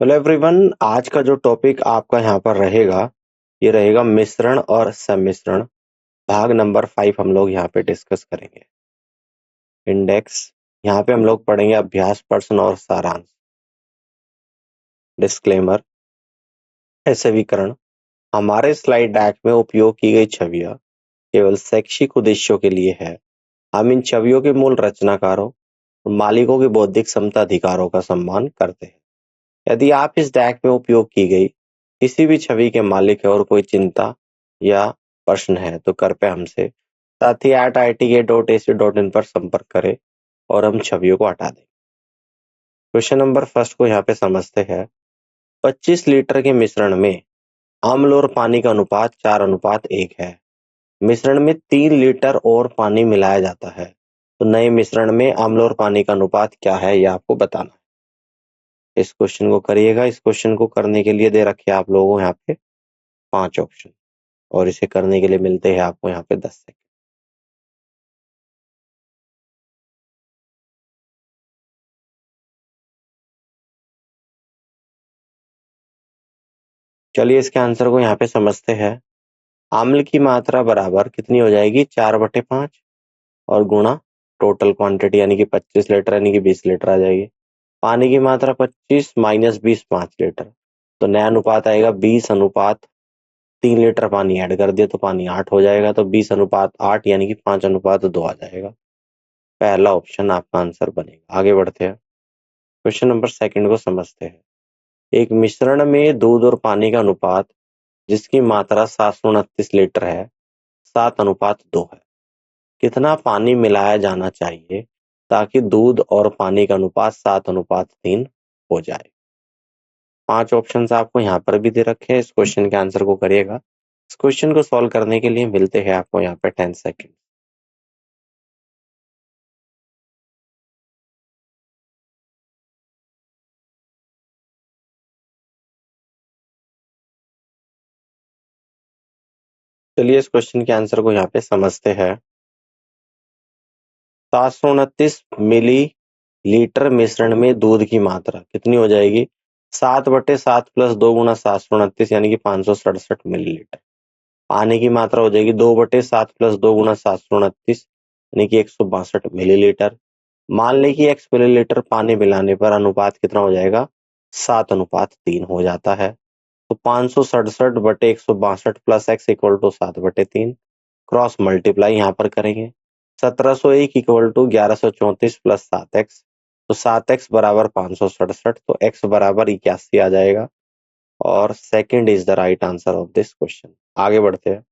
Hello everyone, आज का जो टॉपिक आपका यहाँ पर रहेगा, ये रहेगा मिश्रण और सम्मिश्रण। भाग नंबर 5 हम लोग यहाँ पे डिस्कस करेंगे। इंडेक्स, यहाँ पे हम लोग पढ़ेंगे अभ्यास प्रश्न और सारांश। डिस्क्लेमर, ऐसे विकरण हमारे स्लाइड डेक में उपयोग की गई छवियां केवल शैक्षिक उद्देश्यों के लिए है। हम इन छवियों के मूल रचनाकारों और मालिकों के बौद्धिक क्षमता अधिकारों का सम्मान करते हैं। यदि आप इस डेक में उपयोग की गई किसी भी छवि के मालिक है और कोई चिंता या प्रश्न है तो कृपया हमसे sathi@itk.ac.in पर संपर्क करें और हम छवियों को हटा दें। क्वेश्चन नंबर फर्स्ट को यहाँ पे समझते हैं। 25 लीटर के मिश्रण में अम्ल और पानी का अनुपात 4:1 है। मिश्रण में 3 लीटर और पानी मिलाया जाता है, तो नए मिश्रण में अम्ल और पानी का अनुपात क्या है, यह आपको बताना है। इस क्वेश्चन को करिएगा। इस क्वेश्चन को करने के लिए दे रखे आप लोगों को यहाँ पे 5 ऑप्शन, और इसे करने के लिए मिलते हैं आपको यहाँ पे 10 सेकंड। चलिए इसके आंसर को यहाँ पे समझते हैं। अम्ल की मात्रा बराबर कितनी हो जाएगी, 4/5, और गुणा टोटल क्वांटिटी यानी कि 25 लीटर यानी कि 20 लीटर आ जाएगी। पानी की मात्रा 25 माइनस 20 5 लीटर, तो नया अनुपात आएगा 20:3। 3 लीटर पानी ऐड कर दिया तो पानी 8 हो जाएगा, तो 20:8 यानी कि 5:2 आ जाएगा। पहला ऑप्शन आपका आंसर बनेगा। आगे बढ़ते हैं, क्वेश्चन नंबर सेकंड को समझते हैं। एक मिश्रण में दूध और पानी का अनुपात जिसकी मात्रा 729 लीटर है 7:2 है। कितना पानी मिलाया जाना चाहिए ताकि दूध और पानी का अनुपात 7:3 हो जाए। 5 ऑप्शंस आपको यहाँ पर भी दे रखे हैं। इस क्वेश्चन के आंसर को करिएगा। इस क्वेश्चन को सॉल्व करने के लिए मिलते हैं आपको यहाँ पे 10 सेकंड। चलिए इस क्वेश्चन के आंसर को यहाँ पे समझते हैं। 729 मिली लीटर मिश्रण में दूध की मात्रा कितनी हो जाएगी, 7/7 प्लस 2 गुना 729 यानी कि 567 मिलीलीटर। पानी की मात्रा हो जाएगी 2/7 प्लस 2 गुना 729 यानी कि 162 मिलीलीटर। मान लें कि x मिलीलीटर पानी मिलाने पर अनुपात कितना हो जाएगा, 7:3 हो जाता है। तो 567/162 plus x equal to 7/3, cross multiply यहाँ पर करेंगे। 1701 इक्वल टू 1134 प्लस 7x, तो 7x बराबर 567, तो x बराबर 81 आ जाएगा, और second is the right answer of this question. आगे बढ़ते हैं,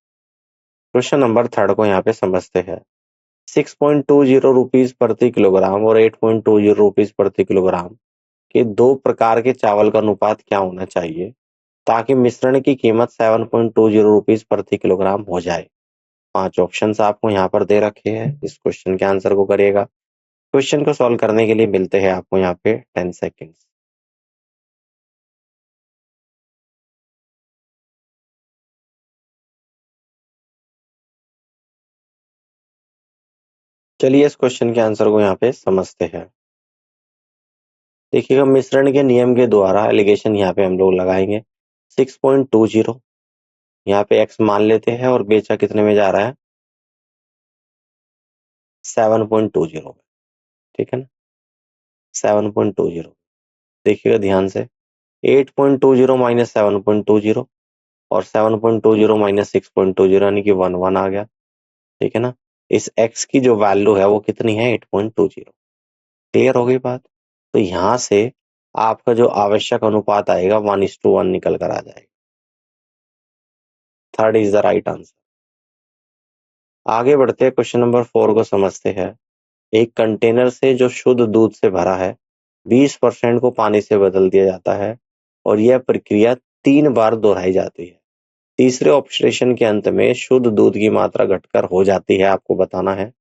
क्वेश्चन नंबर थर्ड को यहाँ पे समझते हैं। 6.20 रुपीज प्रति किलोग्राम और 8.20 रुपीज प्रति किलोग्राम के दो प्रकार के चावल का अनुपात क्या होना चाहिए ताकि मिश्रण की कीमत 7.20 रुपीज प्रति किलोग्राम हो जाए। 5 ऑप्शंस आपको यहाँ पर दे रखे हैं। इस क्वेश्चन के आंसर को करिएगा। क्वेश्चन को सॉल्व करने के लिए मिलते हैं आपको यहाँ पे 10 सेकेंड्स। चलिए इस क्वेश्चन के आंसर को यहाँ पे समझते हैं। देखिएगा, मिश्रण के नियम के द्वारा एलिगेशन यहाँ पे हम लोग लगाएंगे 6.20, यहाँ पे x मान लेते हैं और बेचा कितने में जा रहा है, 7.20 में। ठीक है ना, 7.20। देखिएगा ध्यान से, 8.20 माइनस 7.20 और 7.20 माइनस 6.20 यानी कि 1 आ गया। ठीक है ना, इस x की जो वैल्यू है वो कितनी है, 8.20। क्लियर हो गई बात। तो यहाँ से आपका जो आवश्यक अनुपात आएगा 1:1 निकल कर आ जाएगा। Third is the right answer. आगे बढ़ते हैं, क्वेश्चन नंबर 4 को समझते हैं। एक कंटेनर से जो शुद्ध दूध से भरा है 20% को पानी से बदल दिया जाता है और यह प्रक्रिया 3 बार दोहराई जाती है। तीसरे ऑप्शन के अंत में शुद्ध दूध की मात्रा घटकर हो जाती है, आपको बताना है।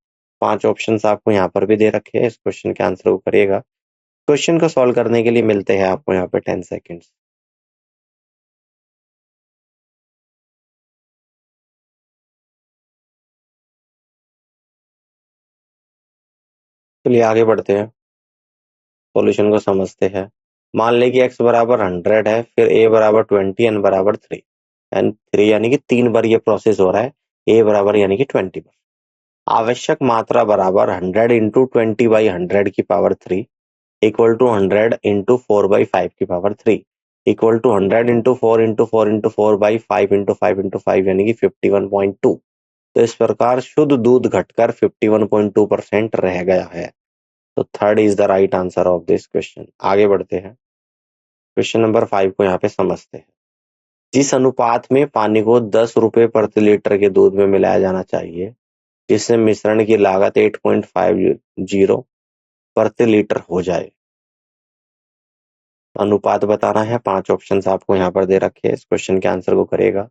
5 ऑप्शंस आपको यहाँ पर भी दे रखे हैं। इस क्वेश्चन के आंसर को करिएगा। क्वेश्चन को सॉल्व करने के लिए मिलते हैं आपको यहाँ पे 10 सेकेंड्स। चलिए आगे बढ़ते हैं, सॉल्यूशन को समझते हैं। मान लें कि x बराबर 100 है, फिर a बराबर 20, n बराबर 3, एंड 3 यानी कि 3 बार ये प्रोसेस हो रहा है, a बराबर यानी कि 20 बार। आवश्यक मात्रा बराबर 100 इंटू 20/100 की पावर 3 इक्वल टू 100 इंटू 4/5 की power 3 equal to 100 into 4 into 4 into 4/5 into 5 into 5 यानी कि 51.2। तो इस प्रकार शुद्ध दूध घटकर 51.2% रह गया है। तो third is the right answer of this question. आगे बढ़ते हैं, क्वेश्चन नंबर 5 को यहाँ पे समझते हैं। जिस अनुपात में पानी को 10 रुपए प्रति लीटर के दूध में मिलाया जाना चाहिए, जिससे मिश्रण की लागत 8.50 प्रति लीटर हो जाए। अनुपात बताना है। 5 ऑप्शंस आपको यहाँ पर दे रखे हैं। इस क्वेश्चन के आंसर को करेगा।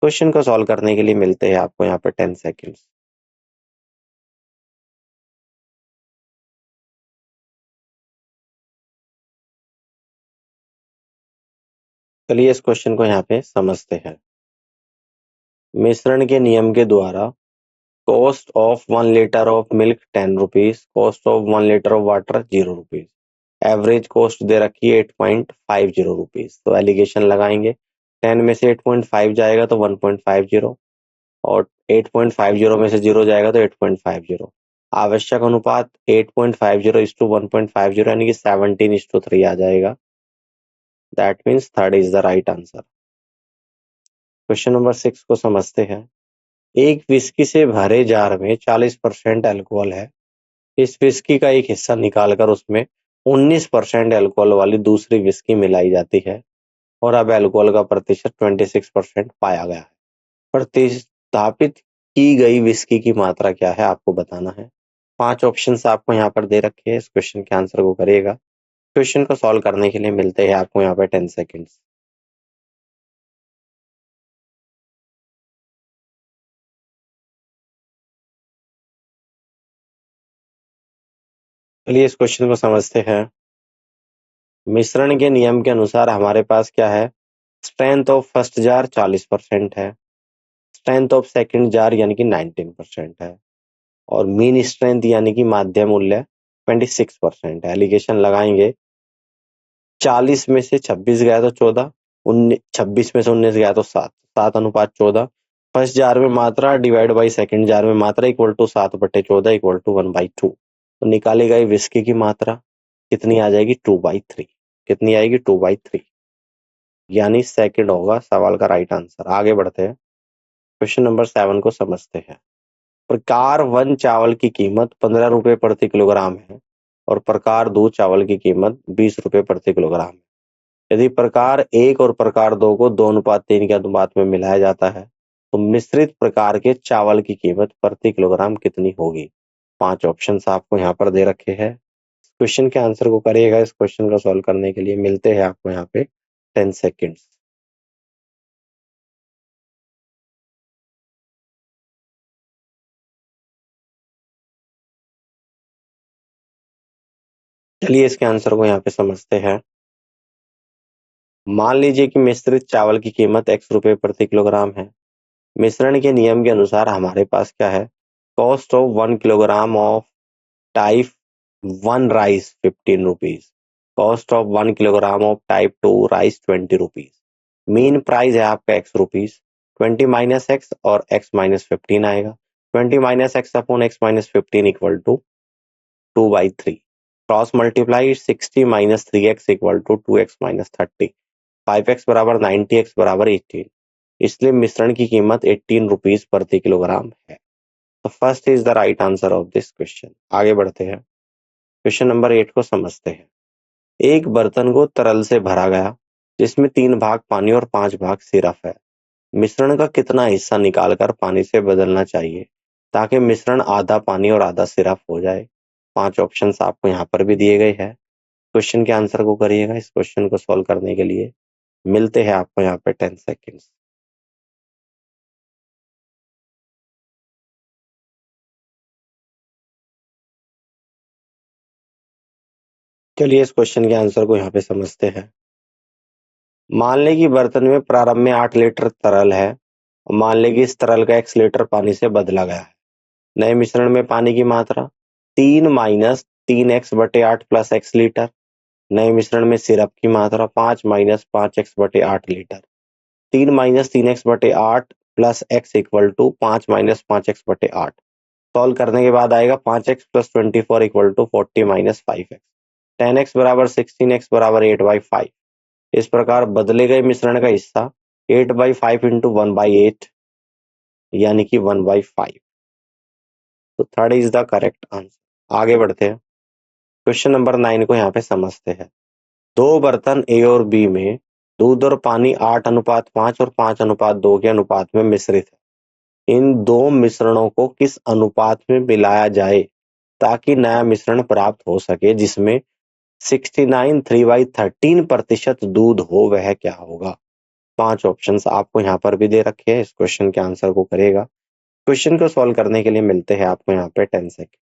क्वेश्चन को सॉल्व करने के लिए मिलते हैं आपको यहाँ पे 10 सेकेंड्स। चलिए इस क्वेश्चन को यहाँ पे समझते हैं। मिश्रण के नियम के द्वारा cost of 1 litre of milk 10 rupees, cost of 1 litre of water 0 rupees, average cost दे रखी है 8.50 रुपीज। तो एलिगेशन लगाएंगे। 10 में से 8.5 जाएगा तो 1.50, और 8.50 में से 0 जाएगा तो 8.50। आवश्यक अनुपात 8.50:1.50 यानी कि 17:3 आ जाएगा। That means third is the right answer. Question number 6 को समझते हैं। एक विस्की से भरे जार में 40% अल्कोहल है। इस विस्की का एक हिस्सा निकालकर उसमें 19% अल्कोहल वाली दूसरी विस्की मिलाई जाती है, और अब अल्कोहल का प्रतिशत 26% पाया गया है। प्रतिस्थापित की गई विस्की की मात्रा क्या है, आपको बताना है। 5 ऑप्शंस आपको यहाँ पर दे रखे हैं। इस क्वेश्चन के आंसर को करिएगा। क्वेश्चन को सॉल्व करने के लिए मिलते हैं आपको यहाँ पे 10 सेकेंड्स। चलिए इस क्वेश्चन को समझते हैं। मिश्रण के नियम के अनुसार हमारे पास क्या है, स्ट्रेंथ ऑफ फर्स्ट जार 40% है, स्ट्रेंथ ऑफ सेकंड जार यानी कि 19% है, और मीन स्ट्रेंथ यानी कि माध्य मूल्य 26% है। एलिगेशन लगाएंगे। 40 में से 26 गया तो 14, 26 में से 19 गया तो 7, 7:14। फर्स्ट जार में मात्रा डिवाइड बाई सेकंड जार में मात्रा इक्वल टू 7/14 इक्वल टू 1/2। तो निकाली गई विस्की की मात्रा कितनी आ जाएगी, 2/3। कितनी आएगी, 2/3, यानी सेकंड होगा सवाल का राइट आंसर। आगे बढ़ते हैं, क्वेश्चन नंबर 7 को समझते हैं। प्रकार 1 चावल की कीमत 15 रुपए प्रति किलोग्राम है, और प्रकार 2 चावल की कीमत 20 रुपए प्रति किलोग्राम है। यदि प्रकार 1 और प्रकार 2 को 2:3 के अनुपात में मिलाया जाता है, तो मिश्रित प्रकार के चावल की कीमत प्रति किलोग्राम कितनी होगी। 5 ऑप्शंस आपको यहाँ पर दे रखे हैं। क्वेश्चन के आंसर को करिएगा। इस क्वेश्चन को सॉल्व करने के लिए मिलते हैं आपको यहाँ पे 10 सेकेंड्स। चलिए इसके आंसर को यहाँ पे समझते हैं। मान लीजिए कि मिश्रित चावल की कीमत x रुपए प्रति किलोग्राम है। मिश्रण के नियम के अनुसार हमारे पास क्या है, cost of 1 kilogram of type 1 rice 15 rupees, cost of 1 kilogram of type 2 rice 20 rupees. Mean price है आपका x रुपीज। 20 माइनस एक्स और x माइनस 15 आएगा। 20 minus x upon x minus 15 equal to 2/3। Cross multiply 60 minus 3x equal to 2x minus 30। 5x बराबर 90, x बराबर 18। इसलिए मिश्रण की कीमत 18 रुपीज प्रति किलोग्राम है। तो first is the right answer of this question. आगे बढ़ते हैं, क्वेश्चन नंबर 8 को समझते हैं। एक बर्तन को तरल से भरा गया, जिसमें 3 भाग पानी और 5 भाग सिरफ है। मिश्रण का कितना हिस्सा निकालकर पानी से बदलना चाहिए, ताकि मिश्रण आधा पानी और आधा सिरफ हो जाए। 5 ऑप्शंस आपको यहाँ पर भी दिए गए हैं। क्वेश्चन के आंसर को करिएगा। इस क्वेश्चन को सॉल्व करने के लिए मिलते हैं आपको यहाँ पे 10 सेकेंड्स। चलिए इस क्वेश्चन के आंसर को यहाँ पे समझते हैं। मान लें कि बर्तन में प्रारंभ में 8 लीटर तरल है, और मान लें कि इस तरल का x लीटर पानी से बदला गया है। नए मिश्रण में पानी की मात्रा 3 - 3x/8 प्लस x लीटर, नए मिश्रण में सिरप की मात्रा 5 minus 5x/8 litre, 3 minus 3x/8 plus x equal to 5 minus 5x/8। Solve करने के बाद आएगा 5x plus 24 equal to 40 minus 5x, 10x बराबर 16x बराबर 8/5। इस प्रकार बदले गए मिश्रण का हिस्सा 8/5 इंटू 1/8 यानी कि 1/5। तो third is the correct answer. आगे बढ़ते हैं, क्वेश्चन नंबर 9 को यहाँ पे समझते हैं। दो बर्तन ए और बी में दूध और पानी 8:5 और 5:2 के अनुपात में मिश्रित है। इन दो मिश्रणों को किस अनुपात में मिलाया जाए ताकि नया मिश्रण प्राप्त हो सके जिसमें 69 3/13% दूध हो, वह क्या होगा? 5 ऑप्शंस आपको यहाँ पर भी दे रखे हैं। इस क्वेश्चन के आंसर को करेगा। क्वेश्चन को सॉल्व करने के लिए मिलते हैं आपको यहाँ पे 10 सेकंड।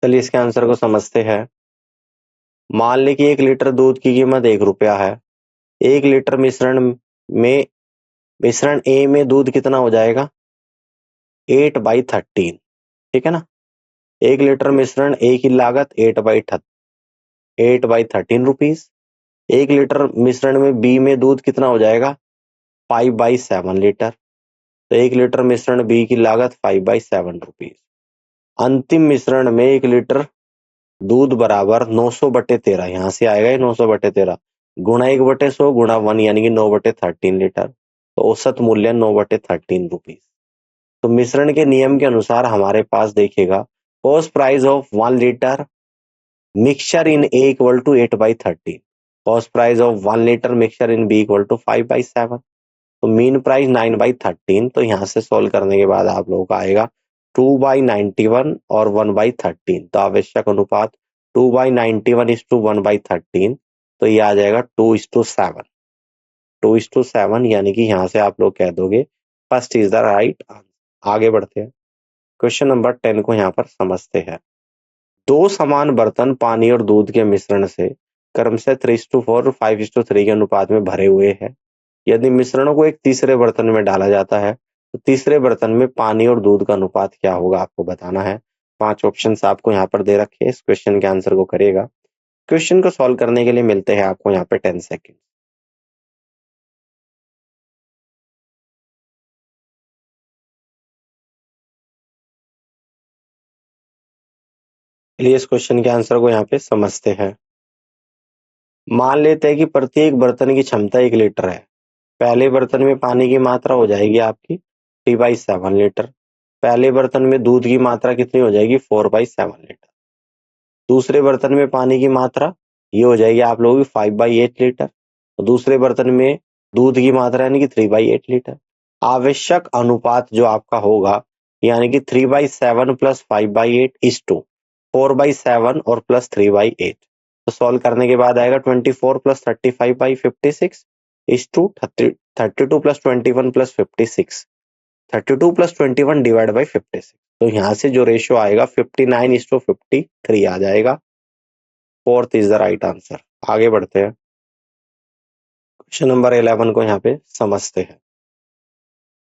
चलिए इसके आंसर को समझते हैं। मान लें कि 1 लीटर दूध की कीमत 1 रुपया है। 1 लीटर में मिश्रण ए में दूध कितना हो जाएगा? 8/13, ठीक है ना। 1 लीटर मिश्रण ए की लागत 8/13 रुपीज। 1 लीटर मिश्रण में बी में दूध कितना हो जाएगा? 5/7 लीटर। तो 1 लीटर मिश्रण बी की लागत 5/7 रुपीज। अंतिम मिश्रण में 1 लीटर दूध बराबर 900/13, यहाँ से आएगा ये 900/13 गुणा 1/100 गुणा 1 यानी कि 9/13 लीटर। तो औसत मूल्य 9/13 रुपीज। तो मिश्रण के नियम के अनुसार हमारे पास देखिएगा, cost price of 1 litre mixture in A equal to 8/13, cost price of 1 litre mixture in B equal to 5/7। तो मीन प्राइस 9/13। तो यहाँ से सोल्व करने के बाद आप लोगों का आएगा 2/91 और 1/13। तो आवश्यक अनुपात 2/91 इज टू 1/13। तो ये आ जाएगा 2:7, 2:7 यानी कि यहाँ से आप लोग कह दोगे first is the right answer. आगे बढ़ते हैं, क्वेश्चन नंबर 10 को यहाँ पर समझते हैं। दो समान बर्तन पानी और दूध के मिश्रण से क्रमशः 3:4 और 5:3 के अनुपात में भरे हुए हैं। यदि मिश्रणों को एक तीसरे बर्तन में डाला जाता है तो तीसरे बर्तन में पानी और दूध का अनुपात क्या होगा, आपको बताना है। 5 ऑप्शंस आपको यहाँ पर दे रखे हैं। इस क्वेश्चन के आंसर को करेगा। क्वेश्चन को सॉल्व करने के लिए मिलते हैं आपको यहाँ पे 10 सेकेंड। चलिए इस क्वेश्चन के आंसर को यहाँ पे समझते हैं। मान लेते हैं कि प्रत्येक बर्तन की क्षमता 1 लीटर है। पहले बर्तन में पानी की मात्रा हो जाएगी आपकी 3/7 लीटर। पहले बर्तन में दूध की मात्रा कितनी हो जाएगी? 4/7 लीटर। दूसरे बर्तन में पानी की मात्रा ये हो जाएगी आप लोगों की 5/8 लीटर। और दूसरे बर्तन में दूध की मात्रा यानी कि 3/8 लीटर। आवश्यक अनुपात जो आपका होगा यानी कि 3/7 प्लस 5/8 इज टू 4/7 और प्लस 3/8। तो सॉल्व करने के बाद आएगा 24 plus 35/56 is to 32 plus 21 plus 56, 32 plus 21 divide by 56। तो यहाँ से जो रेशियो आएगा 59:53 आ जाएगा। Fourth is the right answer. आगे बढ़ते हैं, क्वेश्चन नंबर 11 को यहाँ पे समझते हैं।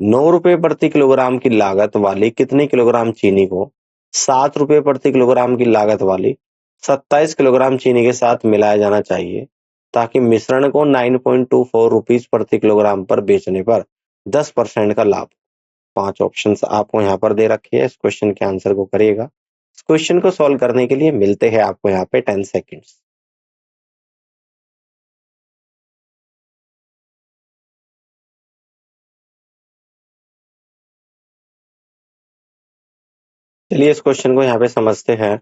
9 रुपए प्रति किलोग्राम की लागत वाली कितने किलोग्राम चीनी को 7 रुपए प्रति किलोग्राम की लागत वाली 27 किलोग्राम चीनी के साथ मिलाया जाना चाहिए ताकि मिश्रण को 9.24 रुपीज प्रति किलोग्राम पर बेचने पर 10% का लाभ। 5 ऑप्शंस आपको यहाँ पर दे रखे हैं। इस क्वेश्चन के आंसर को करिएगा। इस क्वेश्चन को सॉल्व करने के लिए मिलते हैं आपको यहाँ पे 10 सेकेंड्स। चलिए इस क्वेश्चन को यहाँ पे समझते हैं।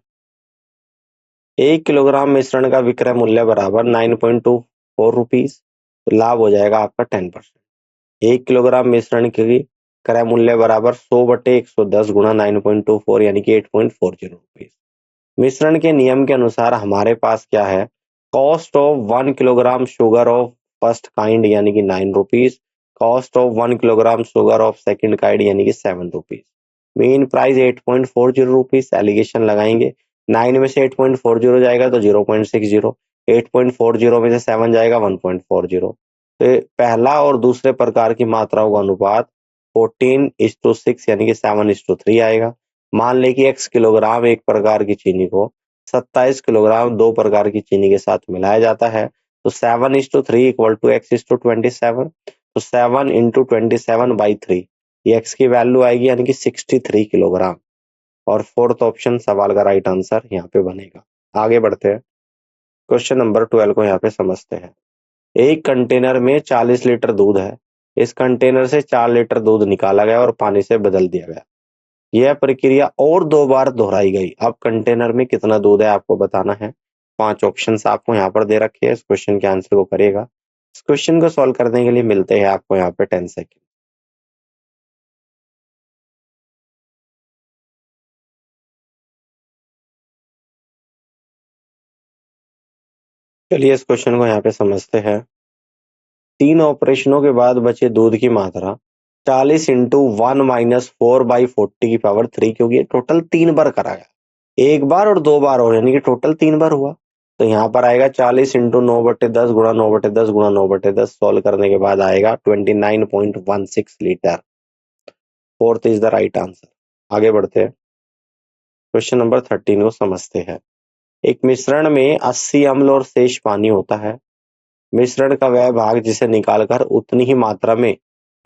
1 किलोग्राम मिश्रण का विक्रय मूल्य बराबर 9.24 रुपीज। तो लाभ हो जाएगा आपका 10%। 1 किलोग्राम मिश्रण की क्रय मूल्य बराबर 100/110 गुणा 9.24 यानी कि 8.40 रुपीज। मिश्रण के नियम के अनुसार हमारे पास क्या है? Cost of 1 kilogram sugar of first kind यानी कि 9 rupees, cost of 1 kilogram sugar of second kind यानी कि 7 rupees. Mean price 8.40 rupees. Alligation लगाएंगे, 9 में से 8.40 जाएगा तो 0.60, 8.40 में से 7 जाएगा 1.40। तो पहला और दूसरे प्रकार की मात्राओं का अनुपात 14:6 यानी कि 7:3 आएगा। मान ले कि x किलोग्राम एक प्रकार की चीनी को 27 किलोग्राम दो प्रकार की चीनी के साथ मिलाया जाता है, तो 7:3 इक्वल टू x:27। तो 7 × 27/3 ये x की वैल्यू आएगी यानी कि 63 किलोग्राम। और फोर्थ ऑप्शन सवाल का राइट आंसर यहाँ पे बनेगा। आगे बढ़ते हैं, क्वेश्चन नंबर 12 को यहाँ पे समझते हैं। एक कंटेनर में 40 लीटर दूध है। इस कंटेनर से 4 लीटर दूध निकाला गया और पानी से बदल दिया गया। यह प्रक्रिया और 2 बार दोहराई गई। अब कंटेनर में कितना दूध है आपको बताना है। 5 ऑप्शंस आपको यहाँ पर दे रखे हैं, इस क्वेश्चन के आंसर को करिएगा। इस क्वेश्चन को सॉल्व करने के लिए मिलते हैं आपको यहाँ पे 10 सेकेंड। चलिए इस क्वेश्चन को यहाँ पे समझते हैं। 3 ऑपरेशनों के बाद बचे दूध की मात्रा 40 इंटू 1 - 4/40 की पावर 3, क्योंकि ये टोटल 3 बार करा गया, एक बार और 2 बार और, यानी कि टोटल 3 बार हुआ। तो यहाँ पर आएगा 40 इंटू 9/10 गुणा 9/10 गुणा 9/10। सॉल्व करने के बाद आएगा 29.16 litre. Fourth is the right answer. आगे बढ़ते हैं, क्वेश्चन नंबर 13 को समझते हैं। एक मिश्रण में 80 अम्ल और शेष पानी होता है। मिश्रण का वह भाग जिसे निकालकर उतनी ही मात्रा में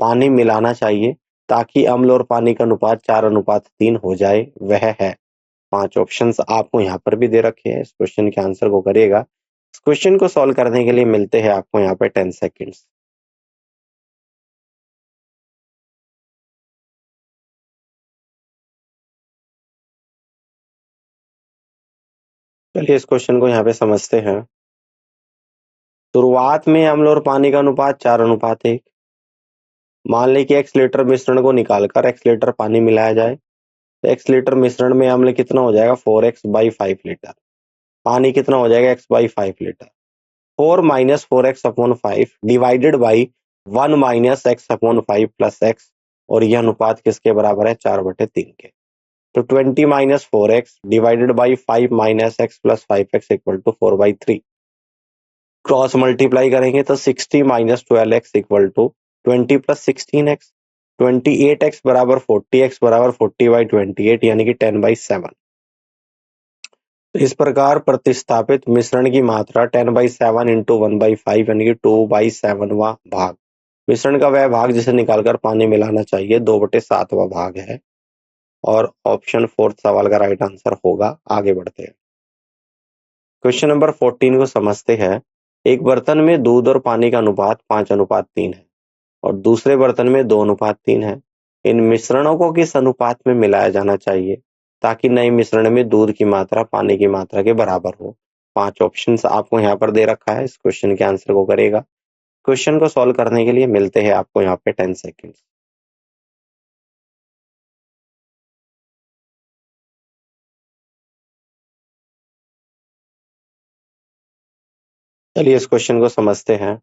पानी मिलाना चाहिए ताकि अम्ल और पानी का अनुपात 4:3 हो जाए, वह है। 5 ऑप्शंस आपको यहाँ पर भी दे रखे हैं, इस क्वेश्चन के आंसर को करिएगा। इस क्वेश्चन को सॉल्व करने के लिए मिलते हैं आपको यहाँ पे 10 सेकेंड्स। चलिए इस क्वेश्चन को यहाँ पे समझते हैं। शुरुआत में अम्ल और पानी का अनुपात 4:1। मान लें कि x लीटर मिश्रण को निकालकर x लीटर पानी मिलाया जाए, तो x लीटर मिश्रण में अम्ल कितना हो जाएगा 4x/5 लीटर, पानी कितना हो जाएगा x/5 litre. 4 - 4x/5 divided by 1 - x/5 plus x, और यह अनुपात किसके बराबर है 4/3 के। तो 20 - 4x divided by 5 - x plus 5x equal to 4/3। Cross multiply करेंगे तो 60 - 12x equal to 20 + 16x। 28x बराबर 40x बराबर 40/28 यानी कि 10/7। इस प्रकार प्रतिस्थापित मिश्रण की मात्रा 10/7 इंटू 1/5 यानी कि 2/7वां भाग। मिश्रण का वह भाग जिसे निकालकर पानी मिलाना चाहिए 2/7वां भाग है, और ऑप्शन फोर्थ सवाल का राइट आंसर होगा। आगे बढ़ते हैं, क्वेश्चन नंबर 14 को समझते हैं। एक बर्तन में दूध और पानी का अनुपात 5:3 है और दूसरे बर्तन में 2:3 है। इन मिश्रणों को किस अनुपात में मिलाया जाना चाहिए ताकि नए मिश्रण में दूध की मात्रा पानी की मात्रा के बराबर हो। 5 ऑप्शंस आपको यहाँ पर दे रखा है, इस क्वेश्चन के आंसर को करेगा। क्वेश्चन को सॉल्व करने के लिए मिलते हैं आपको यहाँ पे 10 सेकेंड। चलिए इस क्वेश्चन को समझते हैं।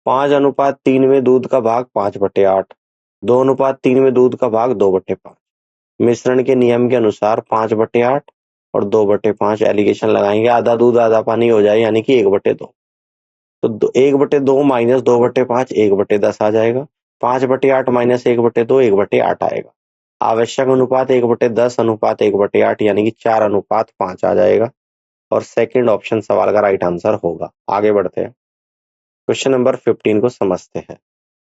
5:3 में दूध का भाग 5/8, 2:3 में दूध का भाग 2/5। मिश्रण के नियम के अनुसार 5/8 और 2/5 एलिगेशन लगाएंगे, आधा दूध आधा पानी हो जाए यानी कि 1/2। तो 1/2 माइनस 2/5 1/10 आ जाएगा। 5/8 माइनस 1/2 1/8 आएगा। आवश्यक अनुपात 1/10 अनुपात 1/8 यानी कि 4:5 आ जाएगा, और सेकंड ऑप्शन सवाल का राइट आंसर होगा। आगे बढ़ते हैं, क्वेश्चन नंबर 15 को समझते हैं।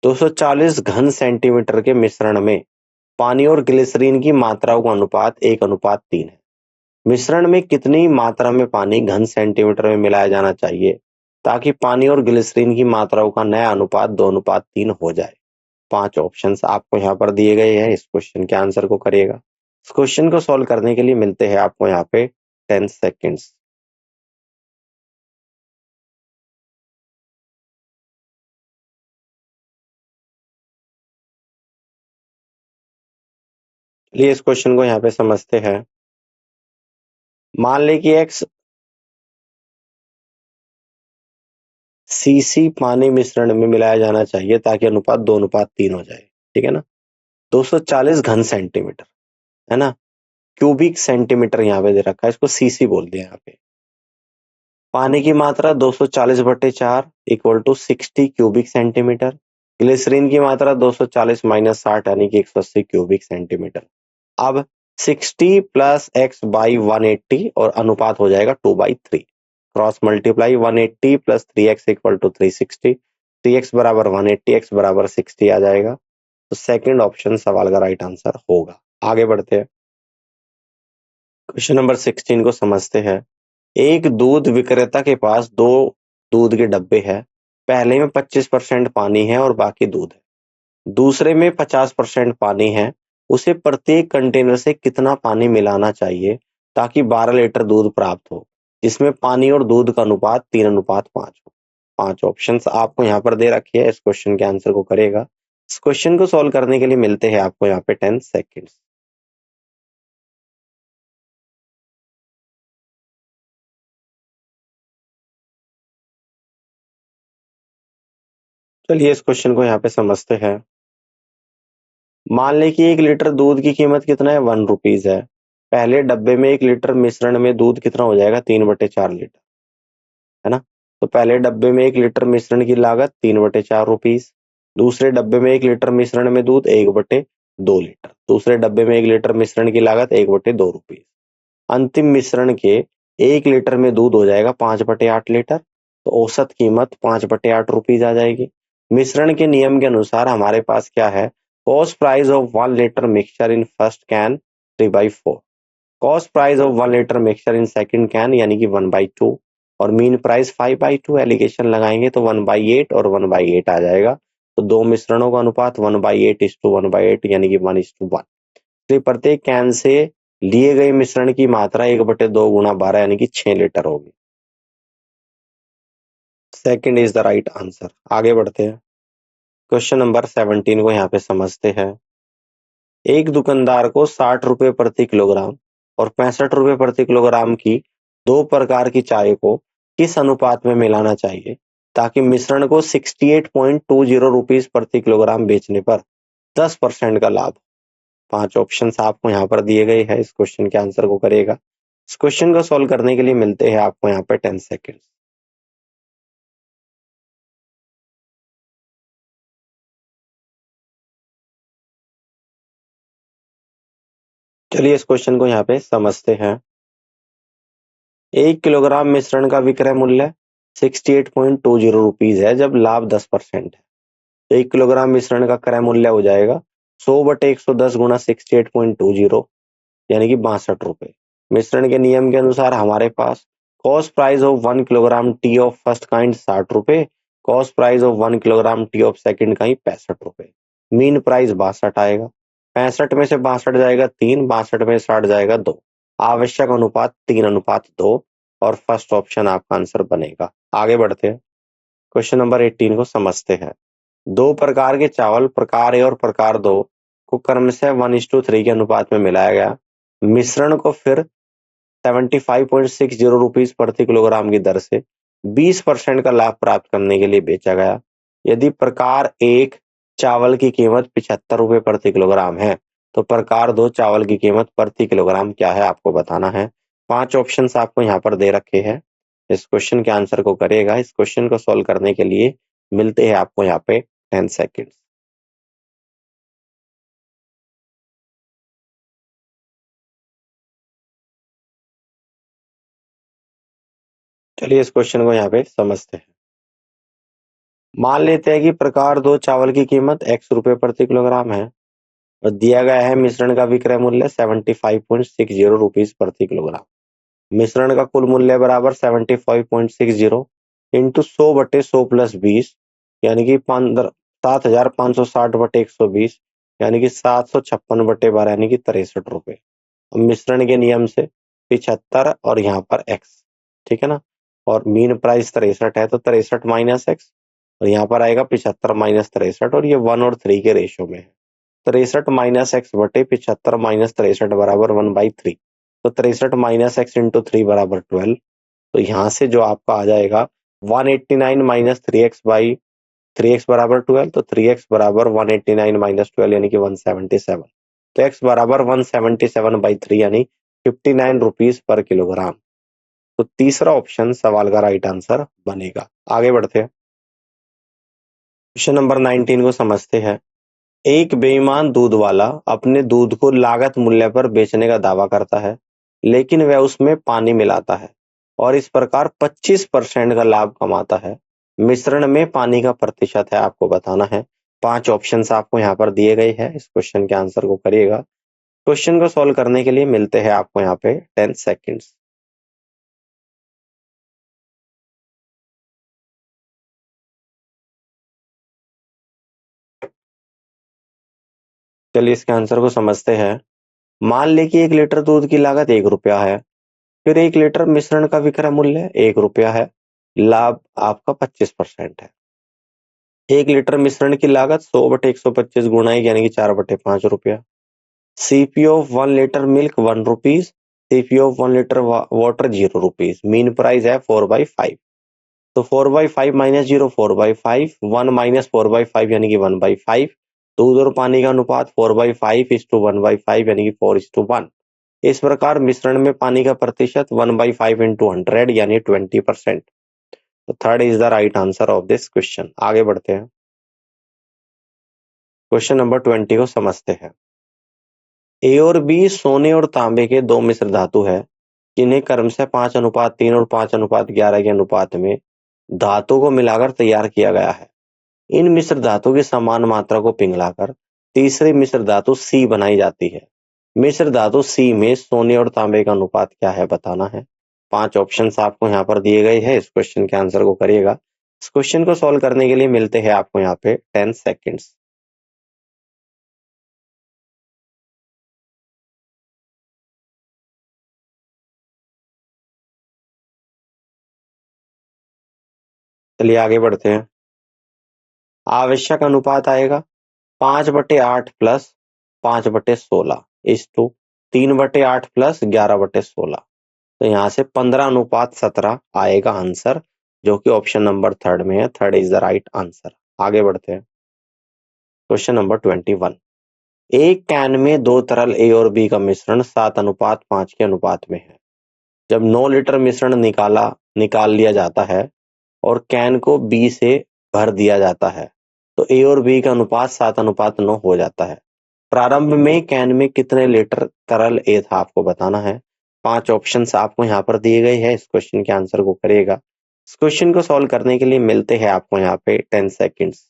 240 घन सेंटीमीटर के मिश्रण में पानी और ग्लिसरीन की मात्राओं का अनुपात 1:3 है। मिश्रण में कितनी मात्रा में पानी घन सेंटीमीटर में मिलाया जाना चाहिए ताकि पानी और ग्लिसरीन की मात्राओं का नया अनुपात 2:3 हो जाए। 5 ऑप्शंस आपको यहाँ पर दिए गए हैं, इस क्वेश्चन के आंसर को करिएगा। इस क्वेश्चन को सॉल्व करने के लिए मिलते हैं आपको यहाँ पे 10 सेकेंड्स। चलिए इस क्वेश्चन को यहाँ पे समझते हैं। मान ले कि x सीसी पानी मिश्रण में मिलाया जाना चाहिए ताकि अनुपात 2:3 हो जाए, ठीक है ना। 240 घन सेंटीमीटर, है ना, क्यूबिक सेंटीमीटर यहाँ पे दे रखा है, इसको सीसी बोल दिया यहाँ पे। पानी की मात्रा 240/4 equal to 60 cubic centimetre. Glycerine की मात्रा 240 माइनस 60 यानी कि 180 क्यूबिक सेंटीमीटर। अब 60 प्लस एक्स बाई 180 और अनुपात हो जाएगा 2/3। Cross multiply 180 plus 3x equal to 360। 3x बराबर 180, x बराबर 60 आ जाएगा। तो सेकंड ऑप्शन सवाल का राइट आंसर होगा। आगे बढ़ते हैं, क्वेश्चन नंबर 16 को समझते हैं। एक दूध विक्रेता के पास दो दूध के डब्बे हैं। पहले में 25% पानी है और बाकी दूध है। दूसरे में 50% पानी है। उसे प्रत्येक कंटेनर से कितना पानी मिलाना चाहिए ताकि 12 लीटर दूध प्राप्त हो, जिसमें पानी और दूध का अनुपात 3:5 हो। 5 ऑप्शंस आपको यहाँ पर दे रखी है। इस क्वेश्चन के आंसर को करेगा। इस क्वेश्चन को सॉल्व करने के लिए मिलते हैं आपको यहाँ पे 10 सेकेंड्स। चलिए इस क्वेश्चन को यहाँ पे समझते हैं। मान लें कि 1 लीटर दूध की कीमत कितना है, 1 रुपीज है। पहले डब्बे में 1 लीटर मिश्रण में दूध कितना हो जाएगा, 3/4 लीटर, है ना। तो पहले डब्बे में 1 लीटर मिश्रण की लागत 3/4 रुपीज। दूसरे डब्बे में 1 लीटर मिश्रण में दूध 1/2 लीटर। दूसरे डब्बे में 1 लीटर मिश्रण की लागत 1/2 रुपीज। अंतिम मिश्रण के 1 लीटर में दूध हो जाएगा 5/8 लीटर। तो औसत कीमत 5/8 रुपीज आ जाएगी। मिश्रण के नियम के अनुसार हमारे पास क्या है, cost price of 1 litre mixture in first can 3/4, cost price of 1 litre mixture in second can यानी कि 1/2 और मीन प्राइस 5/2। एलिगेशन लगाएंगे तो 1/8 और 1/8 आ जाएगा। तो दो मिश्रणों का अनुपात 1/8:1/8 यानी कि 1:1। तो प्रत्येक कैन से लिए गए मिश्रण की मात्रा 1/2 गुणा 12 यानी कि 6 लीटर होगी। Second is the right answer. आगे बढ़ते हैं, क्वेश्चन नंबर 17 को यहाँ पे समझते हैं। एक दुकानदार को 60 रुपए प्रति किलोग्राम और 65 रुपए प्रति किलोग्राम की दो प्रकार की चाय को किस अनुपात में मिलाना चाहिए ताकि मिश्रण को 68.20 रुपीज प्रति किलोग्राम बेचने पर 10% का लाभ। 5 ऑप्शंस आपको यहाँ पर दिए गए हैं। इस क्वेश्चन के आंसर को करेगा। इस क्वेश्चन को सॉल्व करने के लिए मिलते हैं आपको यहाँ पे 10 सेकेंड। चलिए इस क्वेश्चन को यहाँ पे समझते हैं। 1 किलोग्राम मिश्रण का विक्रय मूल्य 68.20 रुपीज है जब लाभ 10% है। 1 किलोग्राम मिश्रण का क्रय मूल्य हो जाएगा 100/110 गुणा 68.20 यानी कि 62 रुपए। मिश्रण के नियम के अनुसार हमारे पास cost price of 1 kilogram tea of first kind 60 रुपए, cost price of 1 kilogram tea of second kind 65 रुपए, मीन प्राइस 62 आएगा। 65 में से 62 जाएगा 3, 62 में 60 जाएगा 2। आवश्यक अनुपात 3:2 और फर्स्ट ऑप्शन आपका आंसर बनेगा। आगे बढ़ते हैं, क्वेश्चन नंबर 18 को समझते हैं। दो प्रकार के चावल प्रकार ए और प्रकार 2 को क्रमशः 1:3 के अनुपात में मिलाया गया। मिश्रण को फिर 75.60 रुपीज प्रति किलोग्राम की दर से 20% का लाभ प्राप्त करने के लिए बेचा गया। यदि प्रकार 1 चावल की कीमत 75 रुपए प्रति किलोग्राम है तो प्रकार 2 चावल की कीमत प्रति किलोग्राम क्या है आपको बताना है। 5 ऑप्शंस आपको यहाँ पर दे रखे हैं। इस क्वेश्चन के आंसर को करेगा। इस क्वेश्चन को सॉल्व करने के लिए मिलते हैं आपको यहाँ पे 10 सेकेंड। चलिए इस क्वेश्चन को यहाँ पे समझते हैं। मान लेते हैं कि प्रकार 2 चावल की कीमत x रुपए प्रति किलोग्राम है और दिया गया है मिश्रण का विक्रय मूल्य 75.60 रुपीज प्रति किलोग्राम। मिश्रण का कुल मूल्य बराबर 75.60 इंटू 100/100 प्लस 20 यानी कि 7,560/120 यानी कि 756/12 यानी कि 63 रुपए। अब मिश्रण के नियम से 75 और यहाँ पर x, ठीक है ना, और मीन प्राइस 63 है तो 63 माइनस एक्स और यहाँ पर आएगा 75 माइनस 63 और ये 1 और 3 के रेशियो में है। 63 माइनस एक्स बटे 75 माइनस 63 बराबर 1/3। तो 63 माइनस एक्स इंटू 3 बराबर 12। तो यहाँ से जो आपका आ जाएगा 189 माइनस 3x बाई 3x बराबर 12। तो 3x बराबर 189 माइनस 12 यानी कि 177। तो x बराबर 177/3 यानी 59 रुपीज पर किलोग्राम। तो तीसरा ऑप्शन सवाल का राइट आंसर बनेगा। आगे बढ़ते हैं, क्वेश्चन नंबर 19 को समझते हैं। एक बेईमान दूध वाला अपने दूध को लागत मूल्य पर बेचने का दावा करता है, लेकिन वह उसमें पानी मिलाता है और इस प्रकार 25% का लाभ कमाता है। मिश्रण में पानी का प्रतिशत है, आपको बताना है। 5 ऑप्शंस आपको यहाँ पर दिए गए हैं, इस क्वेश्चन के आंसर को करिएगा। क्वेश्चन को सॉल्व करने के लिए मिलते हैं आपको यहाँ पे 10 सेकेंड्स। चलिए इसके आंसर को समझते हैं। मान लें कि 1 लीटर दूध की लागत 1 रुपया है, फिर 1 लीटर मिश्रण का विक्रय मूल्य 1 रुपया है, लाभ आपका 25% है। 1 लीटर मिश्रण की लागत 100/125 गुणा 1 यानी कि 4/5 रुपया। CP of 1 litre milk 1 rupees, CP of 1 litre water 0 rupees. Mean price है 4/5। तो 4/5 माइनस 0 4/5, 1 माइनस 4/5 यानी कि 1/5। दूध और पानी का अनुपात 4/5:1/5 यानी कि 4:1। इस प्रकार मिश्रण में पानी का प्रतिशत 1/5 into 100 यानी 20%। तो third is the right answer of this question. आगे बढ़ते हैं। क्वेश्चन नंबर 20 को समझते हैं। ए और बी सोने और तांबे के दो मिश्र धातु है, जिन्हें क्रमशः 5:3 और 5:11 के अनुपात में धातु को मिलाकर तैयार किया गया है। इन मिश्र धातु की समान मात्रा को पिघलाकर तीसरी मिश्र धातु सी बनाई जाती है। मिश्र धातु सी में सोने और तांबे का अनुपात क्या है, बताना है। 5 ऑप्शंस आपको यहाँ पर दिए गए हैं, इस क्वेश्चन के आंसर को करिएगा। इस क्वेश्चन को सॉल्व करने के लिए मिलते हैं आपको यहाँ पे 10 सेकेंड्स। चलिए आगे बढ़ते हैं। आवश्यक अनुपात आएगा 5/8 प्लस 5/16 इस टू 3/8 प्लस 11/16। तो यहाँ से 15:17 आएगा आंसर, जो कि ऑप्शन नंबर थर्ड में है। Third is the right answer. आगे बढ़ते हैं। Question number 21। एक कैन में दो तरल ए और बी का मिश्रण 7:5 के अनुपात में है। जब 9 लीटर मिश्रण निकाल लिया जाता है और कैन को बी से भर दिया जाता है, तो ए और बी का अनुपात 7:9 हो जाता है। प्रारंभ में कैन में कितने लीटर तरल ए था, आपको बताना है। 5 ऑप्शंस आपको यहाँ पर दिए गए हैं, इस क्वेश्चन के आंसर को करिएगा। इस क्वेश्चन को सॉल्व करने के लिए मिलते हैं आपको यहाँ पे 10 सेकेंड्स।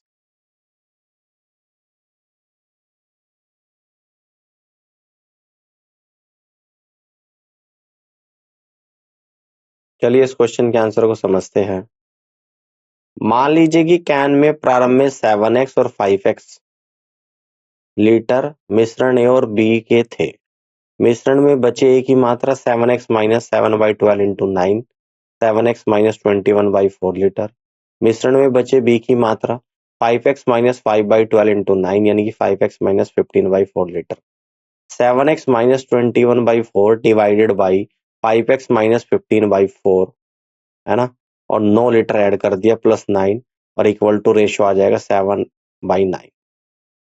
चलिए इस क्वेश्चन के आंसर को समझते हैं। मान लीजिए कि कैन में प्रारंभ में 7x और 5x लीटर मिश्रण ए और बी के थे। मिश्रण में बचे ए की मात्रा 7x minus 7/12 into 9, 7x minus 21/4 litre. मिश्रण में बचे बी की मात्रा 5x माइनस 5/12 इंटू 9 यानी कि 5x minus 15/4 litre. 7x minus 21/4 divided by 5x minus 15/4, है ना, और 9 लीटर ऐड कर दिया प्लस 9 और इक्वल टू रेशियो आ जाएगा 7/9।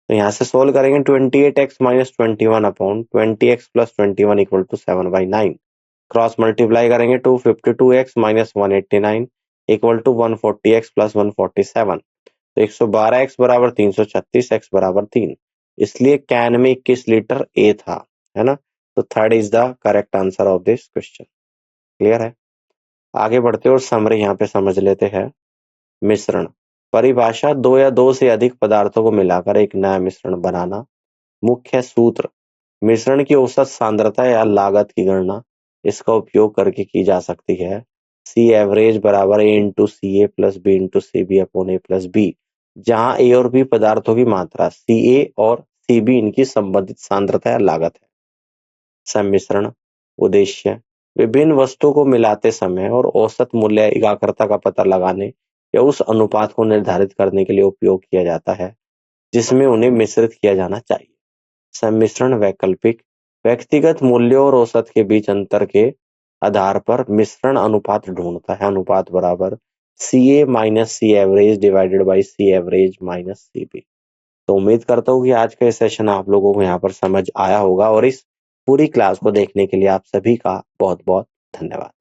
तो यहाँ से सोल्व करेंगे 28x minus 21 upon 20x plus 21 equal to 7/9। Cross multiply करेंगे 252x minus 189 equal to 140x plus 147। तो 112x बराबर 336, x बराबर 3। इसलिए कैन में 21 लीटर ए था, है ना। तो third is the correct answer of this question. Clear है। आगे बढ़ते और समरी यहाँ पे समझ लेते हैं। मिश्रण परिभाषा, दो या दो से अधिक पदार्थों को मिलाकर एक नया मिश्रण बनाना। मुख्य सूत्र, मिश्रण की औसत सांद्रता या लागत की गणना इसका उपयोग करके की जा सकती है। सी एवरेज बराबर A into C A plus B into C B upon A plus B, जहां ए और बी पदार्थों की मात्रा सी ए और सी बी इनकी संबंधित सांद्रता या लागत है। सम्मिश्रण उद्देश्य, विभिन्न वस्तुओं को मिलाते समय और औसत मूल्य एकाग्रता का पता लगाने या उस अनुपात को निर्धारित करने के लिए उपयोग किया जाता है जिसमें उन्हें मिश्रित किया जाना चाहिए। सम्मिश्रण वैकल्पिक, व्यक्तिगत मूल्यों और औसत के बीच अंतर के आधार पर मिश्रण अनुपात ढूंढता है। अनुपात बराबर C A minus C average divided by C average minus C B. तो उम्मीद करता हूँ कि आज का सेशन आप लोगों को यहाँ पर समझ आया होगा और इस पूरी क्लास को देखने के लिए आप सभी का बहुत बहुत धन्यवाद।